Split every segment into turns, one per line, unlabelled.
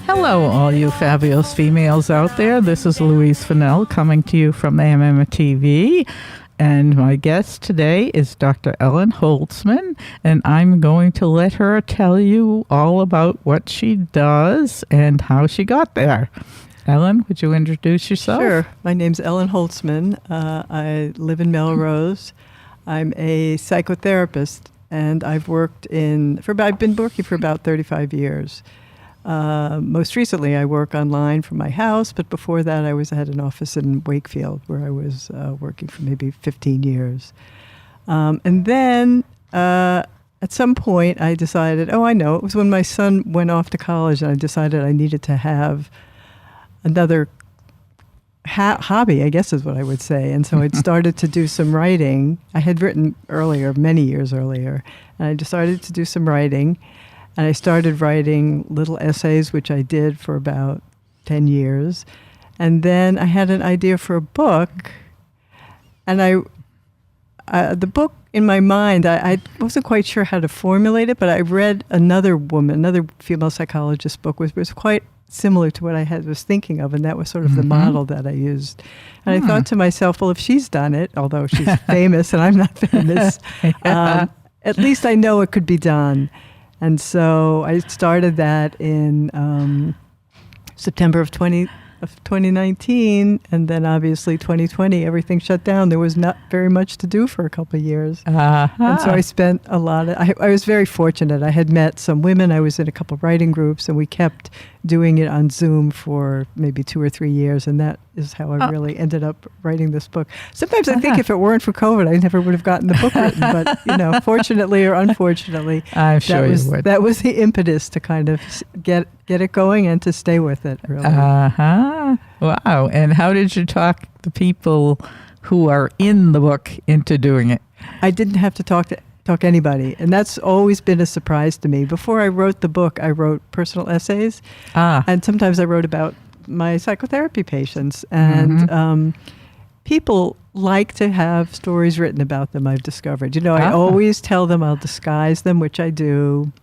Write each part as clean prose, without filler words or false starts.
Hello, all you fabulous females out there. This is Louise Fennell coming to you from mmtv. And my guest today is Dr. Ellen Holtzman, and I'm going to let her tell you all about what she does and how she got there. Ellen, would you introduce yourself?
Sure. My name's Ellen Holtzman. I live in Melrose. I'm a psychotherapist, and I've been working for about 35 years. Most recently, I work online from my house, but before that, I had an office in Wakefield where I was working for maybe 15 years. And then at some point, I decided, it was when my son went off to college, and I decided I needed to have another hobby, I guess is what I would say. And so I started to do some writing. I had written earlier, many years earlier, and I decided to do some writing. And I started writing little essays, which I did for about 10 years. And then I had an idea for a book. And the book in my mind, I wasn't quite sure how to formulate it, but I read another female psychologist book, which was quite similar to what I was thinking of. And that was sort of the model that I used. And I thought to myself, well, if she's done it, although she's famous and I'm not famous, at least I know it could be done. And so I started that in September of 2019, and then obviously 2020, everything shut down. There was not very much to do for a couple of years. And so I spent I was very fortunate. I had met some women. I was in a couple of writing groups, and we kept doing it on Zoom for maybe 2 or 3 years, and that is how I really ended up writing this book. Sometimes I think if it weren't for COVID, I never would have gotten the book written, but fortunately or unfortunately,
I'm sure you would.
That was the impetus to kind of get it going and to stay with it, really.
Wow. And how did you talk the people who are in the book into doing it?
I didn't have to talk anybody, and that's always been a surprise to me. Before I wrote the book, I wrote personal essays, and sometimes I wrote about my psychotherapy patients, and people like to have stories written about them, I've discovered. I always tell them I'll disguise them, which I do.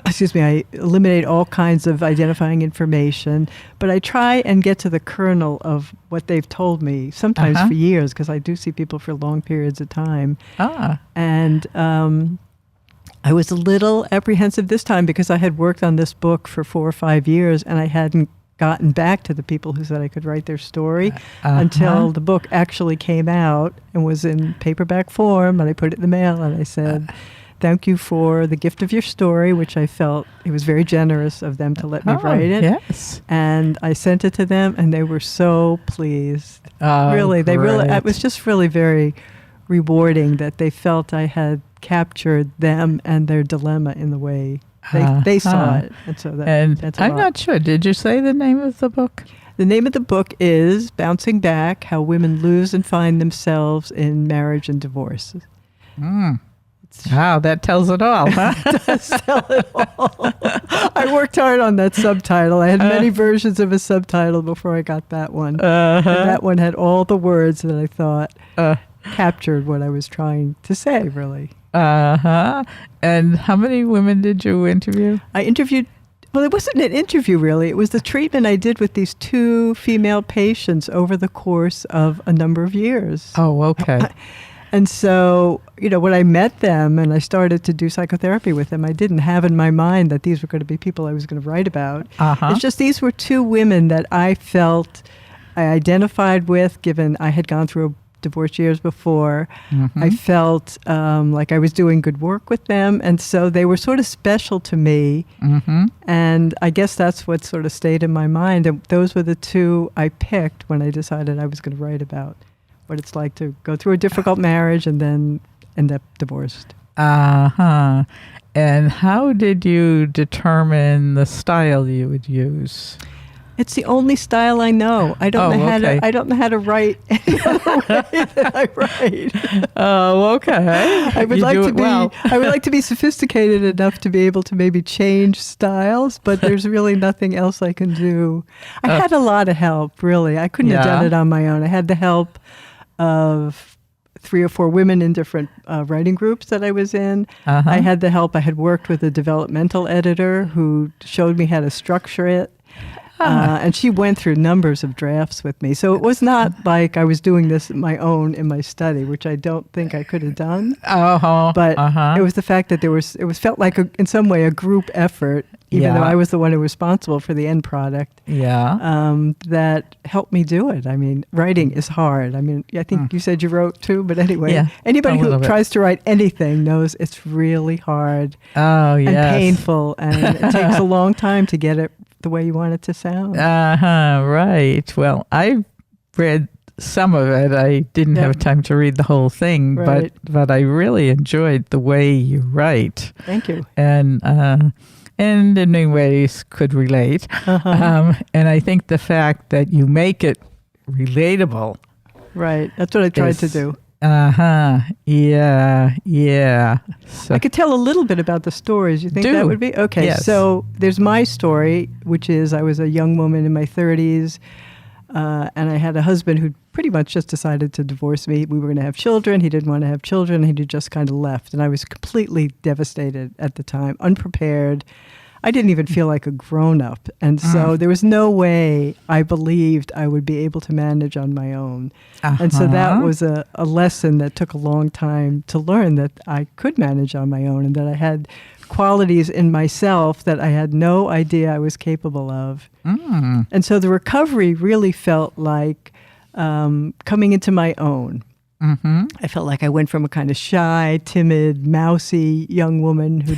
Excuse me, I eliminate all kinds of identifying information, but I try and get to the kernel of what they've told me, sometimes for years, because I do see people for long periods of time. And I was a little apprehensive this time because I had worked on this book for 4 or 5 years, and I hadn't gotten back to the people who said I could write their story until the book actually came out and was in paperback form, and I put it in the mail, and I said, thank you for the gift of your story, which I felt it was very generous of them to let me write it.
Yes.
And I sent it to them, and they were so pleased. It was just really very rewarding that they felt I had captured them and their dilemma in the way they saw it. And so that's a
I'm
lot.
not sure. Did you say the name of the book?
The name of the book is Bouncing Back: How Women Lose and Find Themselves in Marriage and Divorce.
Wow, that tells it all, huh?
It does tell it all. I worked hard on that subtitle. I had many versions of a subtitle before I got that one. And that one had all the words that I thought captured what I was trying to say, really.
And how many women did you interview?
I interviewed, well, it wasn't an interview, really. It was the treatment I did with these 2 female patients over the course of a number of years.
Oh, okay.
And so, when I met them and I started to do psychotherapy with them, I didn't have in my mind that these were going to be people I was going to write about. It's just these were 2 women that I felt I identified with, given I had gone through divorce years before. I felt like I was doing good work with them. And so they were sort of special to me. And I guess that's what sort of stayed in my mind. And those were the 2 I picked when I decided I was going to write about what it's like to go through a difficult marriage and then end up divorced.
And how did you determine the style you would use?
It's the only style I know. I don't know how to write any other way that I write.
Oh, okay.
I would like to be sophisticated enough to be able to maybe change styles, but there's really nothing else I can do. I had a lot of help, really. I couldn't have done it on my own. I had the help of 3 or 4 women in different writing groups that I was in.
Uh-huh.
I had the help. I had worked with a developmental editor who showed me how to structure it. And she went through numbers of drafts with me. So it was not like I was doing this on my own in my study, which I don't think I could have done.
Uh-huh.
But
Uh-huh.
it was the fact that felt like in some way a group effort, even though I was the one who was responsible for the end product.
Yeah.
That helped me do it. I mean, writing is hard. I mean, I think you said you wrote too, but anyway,
Yeah,
anybody
a
who
little bit.
tries to write anything knows it's really hard
Oh,
and
yes.
painful, and it takes a long time to get it the way you want it to sound.
Uh-huh, right. Well, I read some of it. I didn't
Yeah.
have time to read the whole thing,
Right.
but I really enjoyed the way you write.
Thank you.
And in many ways could relate.
Uh-huh.
And I think the fact that you make it relatable.
Right. That's what I tried to
is-
do.
Uh-huh. Yeah. Yeah. So,
I could tell a little bit about the stories. You think
Do.
that would be? Okay,
Yes.
so there's my story, which is I was a young woman in my 30s, and I had a husband who pretty much just decided to divorce me. We were going to have children. He didn't want to have children. He just kind of left, and I was completely devastated at the time, unprepared. I didn't even feel like a grown-up, and so there was no way I believed I would be able to manage on my own. And so that
Uh-huh.
was a lesson that took a long time to learn, that I could manage on my own and that I had qualities in myself that I had no idea I was capable of.
Mm.
And so the recovery really felt like coming into my own.
Mm-hmm.
I felt like I went from a kind of shy, timid, mousy young woman who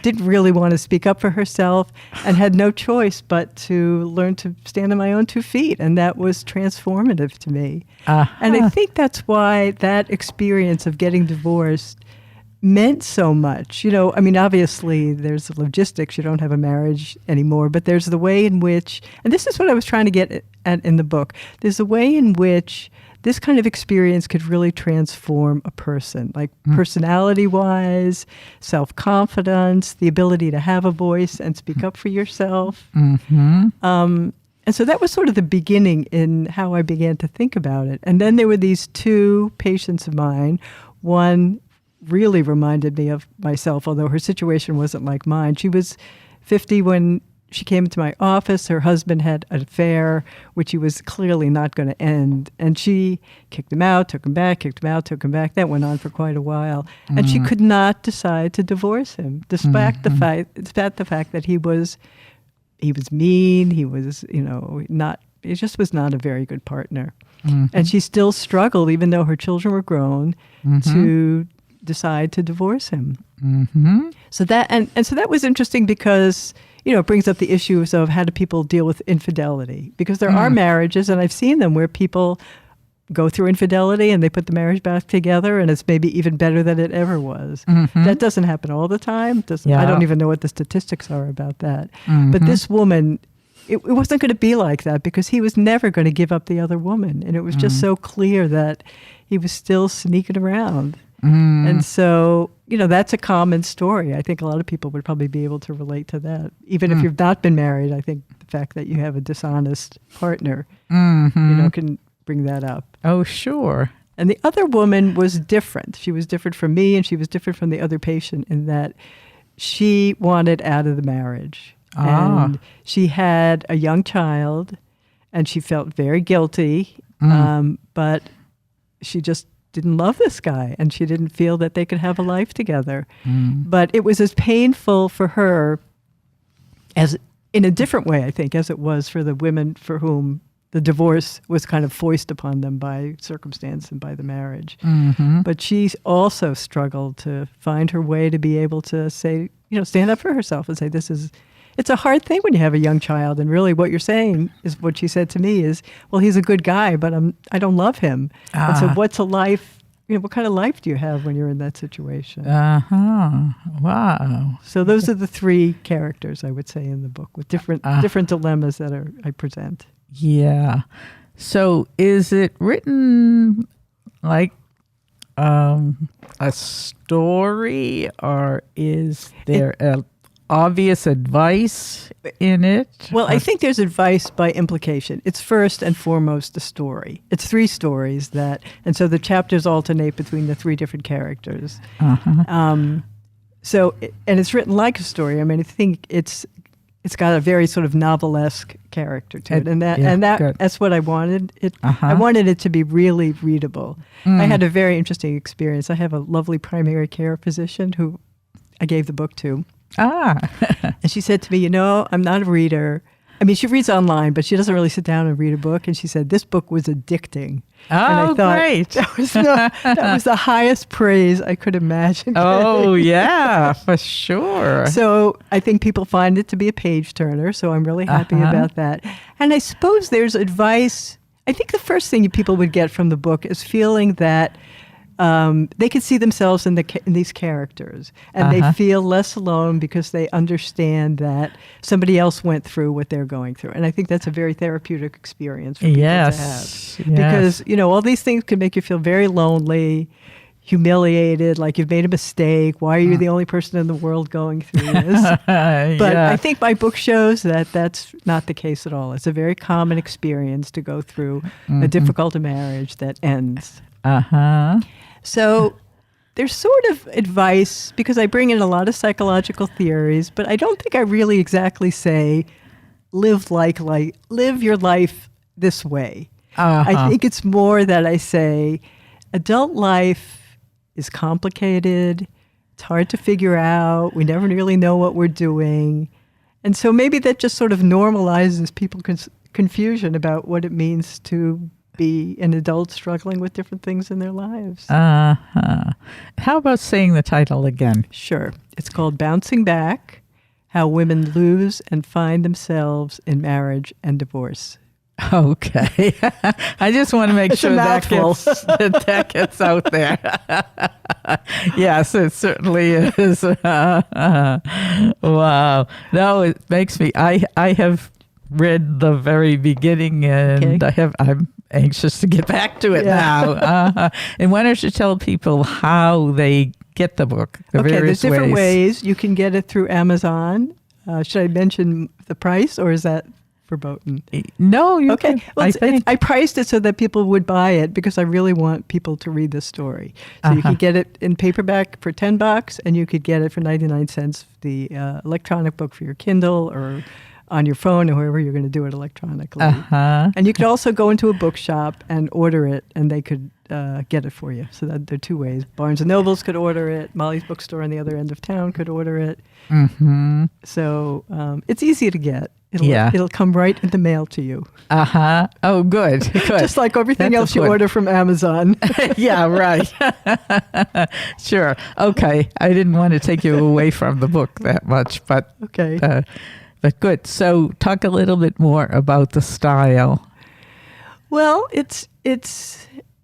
didn't really want to speak up for herself and had no choice but to learn to stand on my own 2 feet. And that was transformative to me.
Uh-huh.
And I think that's why that experience of getting divorced meant so much. You know, I mean, obviously there's the logistics. You don't have a marriage anymore, but there's the way in which, and this is what I was trying to get at in the book, there's a way in which this kind of experience could really transform a person, like personality-wise, self-confidence, the ability to have a voice and speak up for yourself.
Mm-hmm.
And so that was sort of the beginning in how I began to think about it. And then there were these 2 patients of mine. One really reminded me of myself, although her situation wasn't like mine. She was 50 when she came into my office. Her husband had an affair, which he was clearly not going to end. And she kicked him out, took him back, kicked him out, took him back. That went on for quite a while. And she could not decide to divorce him, despite the fact that he was mean, he was, not, he just was not a very good partner.
Mm-hmm.
And she still struggled, even though her children were grown, to decide to divorce him.
Mm-hmm.
So that and so that was interesting because it brings up the issues of how do people deal with infidelity, because there are marriages, and I've seen them where people go through infidelity and they put the marriage back together and it's maybe even better than it ever was.
Mm-hmm.
That doesn't happen all the time.
Yeah.
I don't even know what the statistics are about that.
Mm-hmm.
But this woman, it wasn't going to be like that because he was never going to give up the other woman, and it was just so clear that he was still sneaking around. And so, that's a common story. I think a lot of people would probably be able to relate to that. Even if you've not been married, I think the fact that you have a dishonest partner, can bring that up.
Oh, sure.
And the other woman was different. She was different from me, and she was different from the other patient in that she wanted out of the marriage.
Ah.
And she had a young child, and she felt very guilty, but she just didn't love this guy, and she didn't feel that they could have a life together. But it was as painful for her as in a different way, I think, as it was for the women for whom the divorce was kind of foisted upon them by circumstance and by the marriage.
Mm-hmm.
But she also struggled to find her way to be able to say, stand up for herself and say, it's a hard thing when you have a young child. And really what you're saying is what she said to me is, well, he's a good guy, but I don't love him. And so what's a life, what kind of life do you have when you're in that situation?
Uh-huh. Wow.
So those are the 3 characters, I would say, in the book with different dilemmas that I present.
Yeah. So is it written like a story, or is there obvious advice in it?
Well, I think there's advice by implication. It's first and foremost a story. It's 3 stories and so the chapters alternate between the 3 different characters. And it's written like a story. I mean, I think it's got a very sort of novelesque character to it, and that's what I wanted. I wanted it to be really readable. I had a very interesting experience. I have a lovely primary care physician who I gave the book to. And she said to me, I'm not a reader. I mean, she reads online, but she doesn't really sit down and read a book. And she said, this book was addicting.
Oh,
and I thought,
great.
That was the highest praise I could imagine.
Oh, yeah, for sure.
So I think people find it to be a page turner. So I'm really happy about that. And I suppose there's advice. I think the first thing people would get from the book is feeling that they can see themselves in these characters, and they feel less alone because they understand that somebody else went through what they're going through. And I think that's a very therapeutic experience for people to have.
Yes.
Because, all these things can make you feel very lonely, humiliated, like you've made a mistake. Why are you the only person in the world going through this? But I think my book shows that that's not the case at all. It's a very common experience to go through a difficult marriage that ends. So there's sort of advice, because I bring in a lot of psychological theories, but I don't think I really exactly say, live your life this way. I think it's more that I say, adult life is complicated. It's hard to figure out. We never really know what we're doing. And so maybe that just sort of normalizes people's confusion about what it means to be an adult struggling with different things in their lives.
How about saying the title again?
Sure. It's called Bouncing Back: How Women Lose and Find Themselves in Marriage and Divorce.
Okay. I just want to make sure that gets out there. Yes, it certainly is. Wow. No, it makes me, I have read the very beginning, and I'm anxious to get back to it now. And why don't you tell people how they get the book?
There's different ways. You can get it through Amazon. Should I mention the price, or is that verboten?
No, you can.
Well, I priced it so that people would buy it because I really want people to read this story. So you can get it in paperback for $10, and you could get it for 99 cents, the electronic book for your Kindle or on your phone or wherever you're going to do it electronically. And you could also go into a bookshop and order it, and they could get it for you. So that there are 2 ways. Barnes & Nobles could order it. Molly's Bookstore on the other end of town could order it. So it's easy to get. It'll come right in the mail to you.
Oh, good.
Just like everything else you order from Amazon.
Yeah, right. Sure. Okay. I didn't want to take you away from the book that much, but
okay.
But good. So talk a little bit more about the style.
Well, it's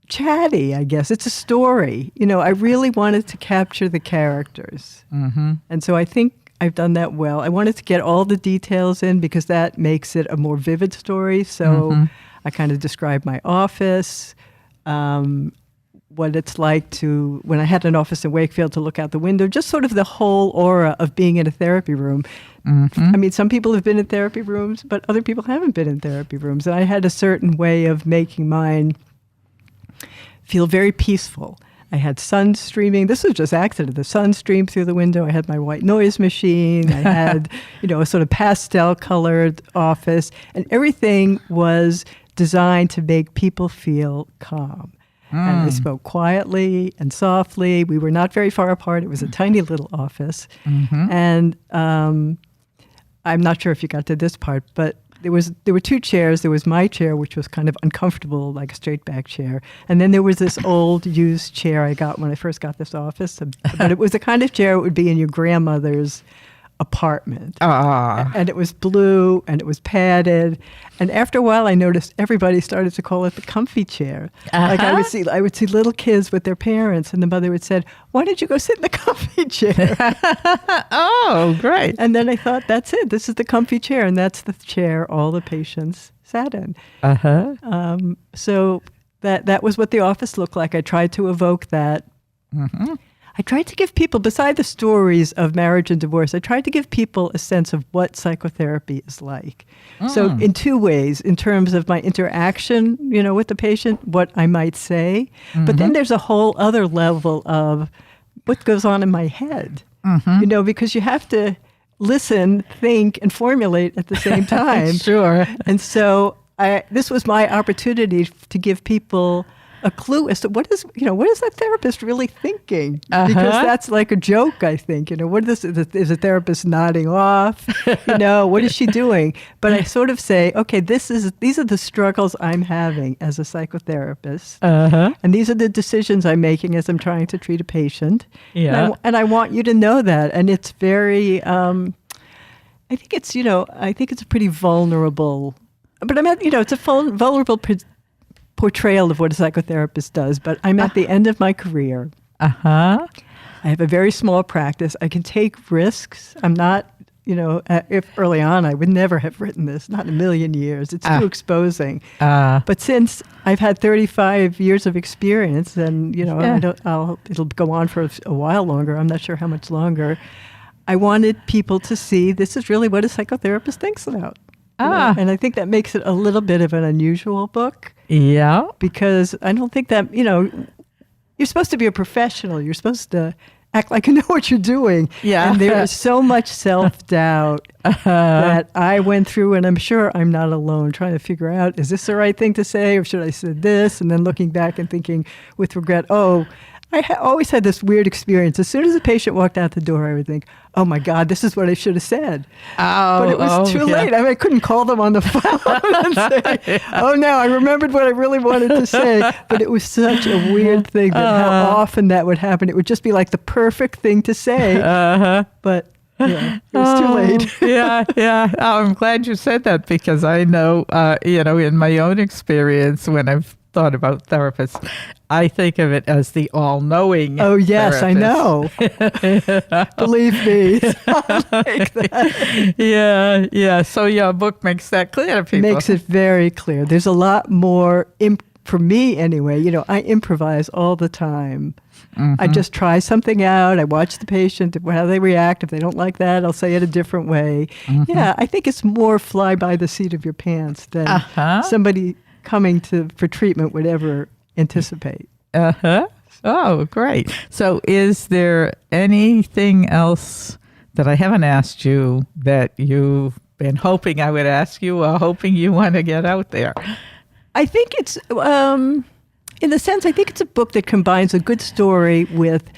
chatty, I guess. It's a story. I really wanted to capture the characters. And so I think I've done that well. I wanted to get all the details in because that makes it a more vivid story. So I kind of described my office, what it's like when I had an office in Wakefield, to look out the window, just sort of the whole aura of being in a therapy room. I mean, some people have been in therapy rooms, but other people haven't been in therapy rooms. And I had a certain way of making mine feel very peaceful. I had sun streaming. This was just accident. The sun streamed through the window. I had my white noise machine. I had, a sort of pastel-colored office. And everything was designed to make people feel calm. And I spoke quietly and softly. We were not very far apart. It was a tiny little office. And I'm not sure if you got to this part, but there were 2 chairs. There was my chair, which was kind of uncomfortable, like a straight back chair. And then there was this old used chair I got when I first got this office. But it was the kind of chair it would be in your grandmother's apartment. And it was blue and it was padded. And after a while, I noticed everybody started to call it the comfy chair. Like I would see little kids with their parents, and the mother would say, "Why don't you go sit in the comfy chair?"
Oh, great.
And then I thought, that's it. This is the comfy chair, and that's the chair all the patients sat in. So that was what the office looked like. I tried to evoke that. I tried to give people, beside the stories of marriage and divorce, I tried to give people a sense of what psychotherapy is like. So in two ways, in terms of my interaction, with the patient, what I might say, but then there's a whole other level of what goes on in my head, because you have to listen, think, and formulate at the same time.
Sure.
And so this was my opportunity to give people a clue as to what is that therapist really thinking? Because that's like a joke, I think. What is a therapist nodding off? What is she doing? But I sort of say, okay, these are the struggles I'm having as a psychotherapist, and these are the decisions I'm making as I'm trying to treat a patient.
Yeah,
and I want you to know that. And it's very, I think it's a pretty vulnerable. But it's a vulnerable portrayal of what a psychotherapist does. But I'm at the end of my career. I have a very small practice. I can take risks. I'm not, if early on I would never have written this, not in a million years. It's too exposing. But since I've had 35 years of experience, and it'll go on for a while longer. I'm not sure how much longer. I wanted people to see this is really what a psychotherapist thinks about. And I think that makes it a little bit of an unusual book.
Yeah.
Because I don't think that, you're supposed to be a professional. You're supposed to act like you know what you're doing.
Yeah.
And there is so much self-doubt that I went through, and I'm sure I'm not alone, trying to figure out, is this the right thing to say, or should I say this? And then looking back and thinking with regret, I always had this weird experience. As soon as a patient walked out the door, I would think, oh my God, this is what I should have said. But it was too late. I mean, I couldn't call them on the phone and say, oh no, I remembered what I really wanted to say. But it was such a weird thing that how often that would happen. It would just be like the perfect thing to say. But yeah, it was too late.
Yeah. I'm glad you said that, because I know, in my own experience, when I've thought about therapists, I think of it as the all-knowing.
Oh yes,
therapist.
I know. Believe me, it's not like that.
Yeah. So your book makes that clear to people.
Makes it very clear. There's a lot more, for me anyway. I improvise all the time. I just try something out. I watch the patient, how they react. If they don't like that, I'll say it a different way. Yeah, I think it's more fly by the seat of your pants than somebody coming for treatment would ever anticipate.
Oh, great. So is there anything else that I haven't asked you that you've been hoping I would ask you, or hoping you want to get out there?
I think it's, in a sense, I think it's a book that combines a good story with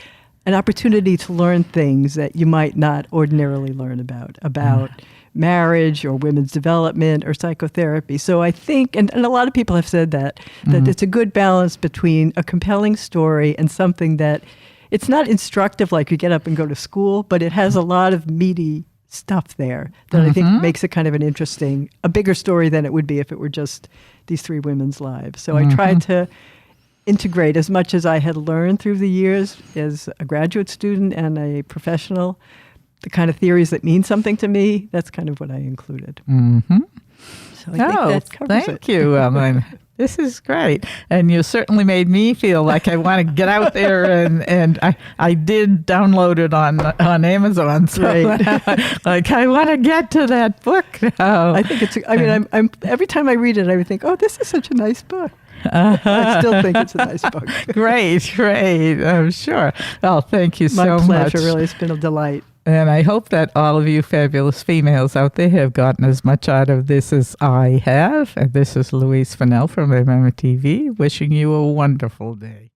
an opportunity to learn things that you might not ordinarily learn about marriage or women's development or psychotherapy. So I think, and a lot of people have said that it's a good balance between a compelling story and something that it's not instructive like you get up and go to school, but it has a lot of meaty stuff there that I think makes it kind of a bigger story than it would be if it were just these three women's lives. So I tried to integrate as much as I had learned through the years as a graduate student and a professional, the kind of theories that mean something to me. That's kind of what I included. So I think that covers it.
Thank you, Ellen. This is great. And you certainly made me feel like I want to get out there, and I did download it on Amazon. So like, I want to get to that book now.
I think I'm every time I read it, I would think, oh, this is such a nice book. I still think it's a nice book.
Great. I'm sure. Well, thank you so much.
My pleasure. Really, it's been a delight.
And I hope that all of you fabulous females out there have gotten as much out of this as I have. And this is Louise Fennell from mmtv, wishing you a wonderful day.